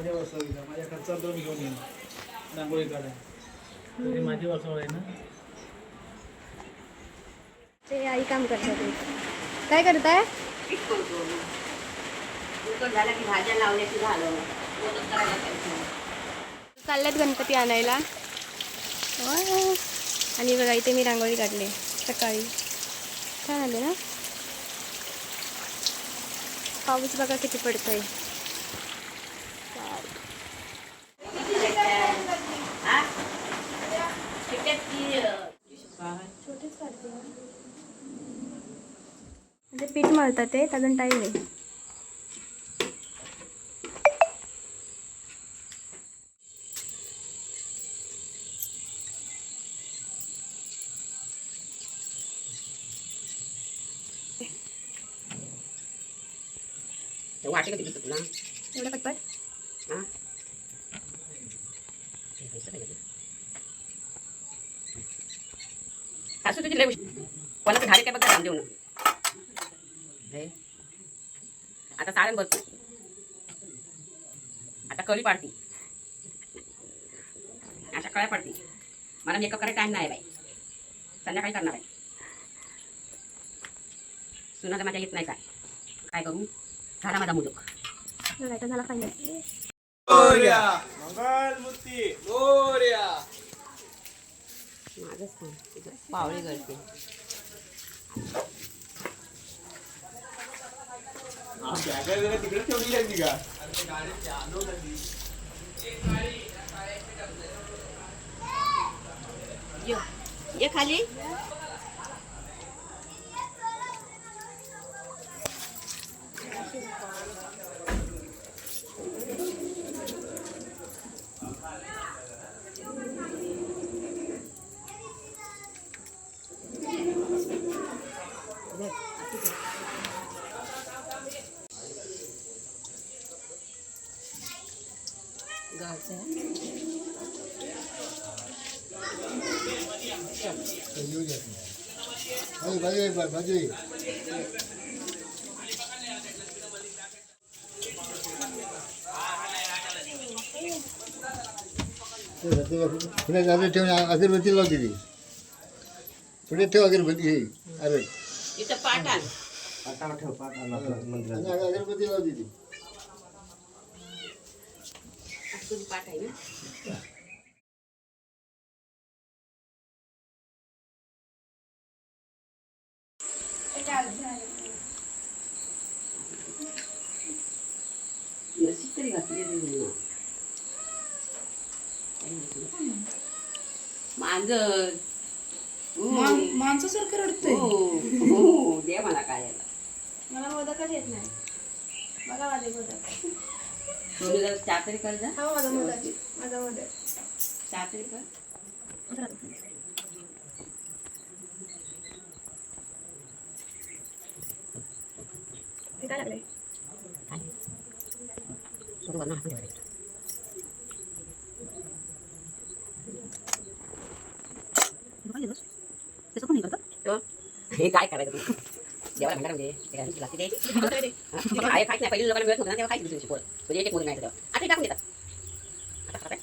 माझ्या वसावीला माझ्या खर्चात मी घेऊन येईन रांगोळी काढाय माझी वसाव आहे ना. ते आई काम करतात. काय करताय? चालल्यात गणपती आणायला. आणि बघा इथे मी रांगोळी काढली सकाळी. छान आले ना. पाऊस बघा किती पडतोय. छोटेच काढते म्हणजे पीठ मळतात ते अजून टाईम आहे. वाटे कधी तुला एवढं पटपट हां असं तुझी लय कोणाचं घाले काय बघा राम देऊन आता सारण बघतो. आता कळी पाडती अशा कळ्या पडती. मला मेकअप करायला टाईम नाही बाई. संध्याकाळी करणार आहे. सुना तर माझ्या येत नाही. काय करू. झाला माझा मुलूक. झाला फायनल. मंगलमूर्ती मोरया. माझंच सांग पावळी गळते. तिकडे ठेवली लागली का. ये खाली. अगरबत्ती लावते ती पुढे ठेव अगरबत्ती. अरे इथं पाटान ठेव अगरबत्ती लावते ती. तुझी पाठ आहे ना. तरी घातली मांजर माणसासारखं रडतंय. हो दे मला काय. मला मोदकच येत नाही. बघा माझे मोदक. सोनू जरा चहा तरी कर जा. हा माझा मोदक. माझा मोदक चहा तरी कर. ते काय लागले. हे काय करायचं तू. देवाला भंडारा म्हणजे लागते आहे खायच नाही. पहिले लोकांना मिळत नव्हतं ना तेव्हा खायचं दुसरी पोरं. म्हणजे एक मोदक नाही तेव्हा आता टाकून देतात. आता खाताय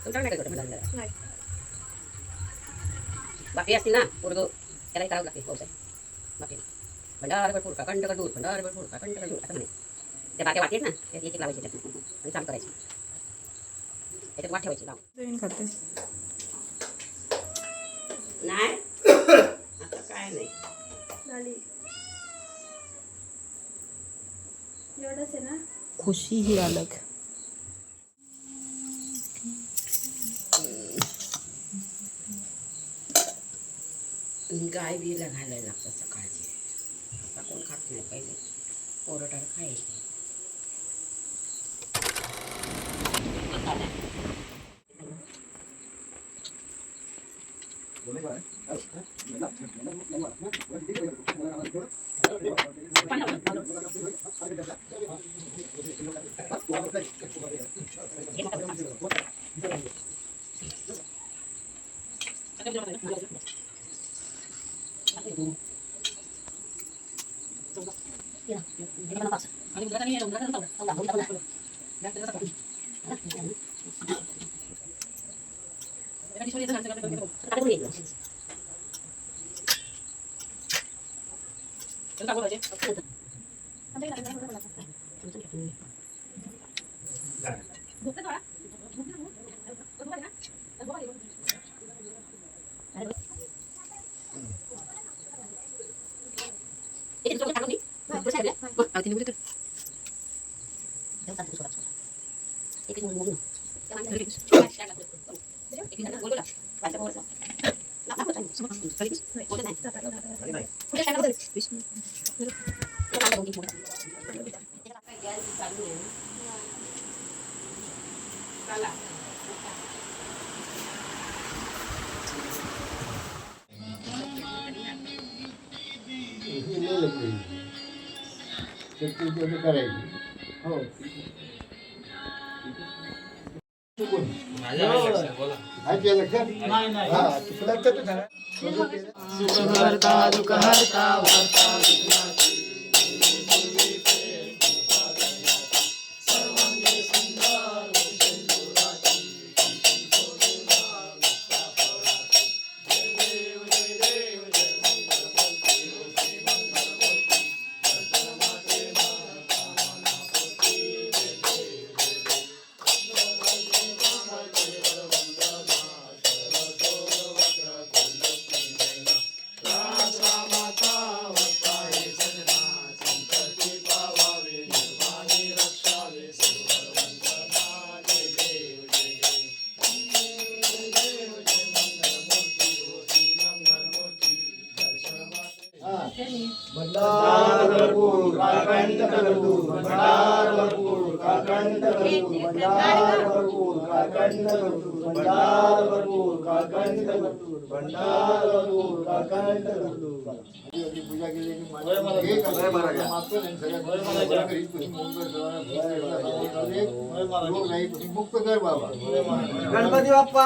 तुमच्याकडे नाही काय करत नाही. बाकी असतील ना पोरगं त्यालाही करावं लागते पावसाळ्यात. बाकी भंडार भरपूर का कंड दूध भंडार भरपूर का कंड दूध असं म्हणे. त्या बाकी वाटेत ना त्यात एक लावायचे त्यात आणि चालू करायचे. त्याच्यात वाट ठेवायची लावून. खाते नाही आता काय नाही झाली. एवढंच आहे ना. खुशी ही अलग. गाय बीला घालायला लागतात सकाळची. आता कोण खात नाही. पहिले पोरटार खायचे. करायची हो आहे लक्षात नाही नाही हा तुला तर झालं हरता दुःख हरता भंडारपूर काकंदपूर भंडारपूर काकंदपूर भंडारपूर काकंदपूर भंडारपूर काकंदपूर भंडारपूर काकंदपूर पूजा केली की मागतो नाही सगळ्यात मुक्त कर बाबा गणपती बाप्पा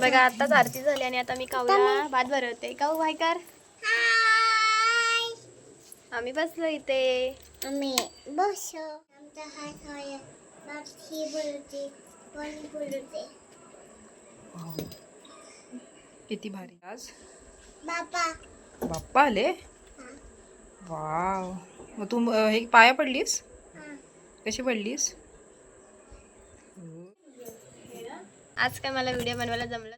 बघा आताच आरती झाली आणि आता मी काऊला भात भरवते. काऊ भाई कर. आम्ही बसलो इथे. आम्ही बसो आमचा हात आहे बाकी बोलते पण बोलते किती भारी आज बापा बाप्पा आले. वाव. मग तू हे पाया पडलीस कशी पडलीस. आज काय मला व्हिडिओ बनवायला जमलं.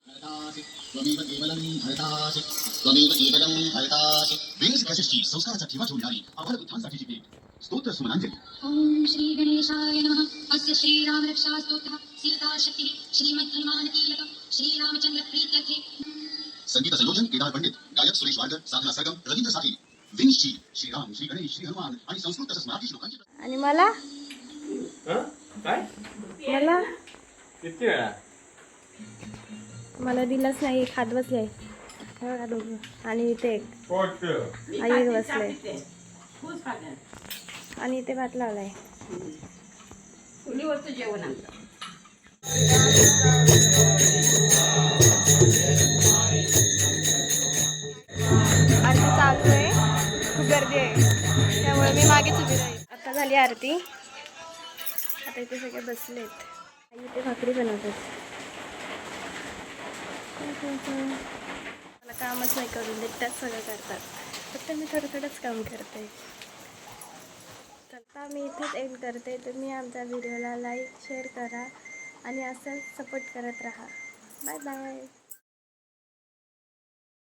संस्काराचा ठेवा ठेवणारी आभार बुद्धांसाठीची भेट स्तोत्र सुमनांजली. ओम श्री गणेशाय नमः. अस्य श्रीराम रक्षा स्तोत्रः सीता शक्तिः श्रीमद् हनुमान कीलकः श्रीरामचंद्र प्रीत्यर्थे. संगीत संयोजन केदार पंडित, गायक सुरेश वाडकर, साधना सरगम, रवींद्र साथी. विंशची श्रीराम, श्री गणेश, श्री हनुमान आणि संस्कृत तसंच मराठी श्लोकांची. आणि मला काय मला किती वेळा मला दिलंच नाही. खात बसले बघा दोघं आणि इथे एक आई एक बसले आणि इथे भात लावलाय. चुलीवरचं जेवण आणलं. आरती चालू आहे. खूप गर्दी आहे त्यामुळे मी मागेच उभी राहील. आता झाली आरती. आता इथे सगळे बसलेत. आई इथे भाकरी बनवतात. मला कामच नाही करून देत त्याच सगळं करतात. फक्त मी थोडंच काम करते. आता मी इथेच एंड करते. तुम्ही आमच्या व्हिडिओला लाईक शेअर करा आणि असंच सपोर्ट करत राहा. Bye bye.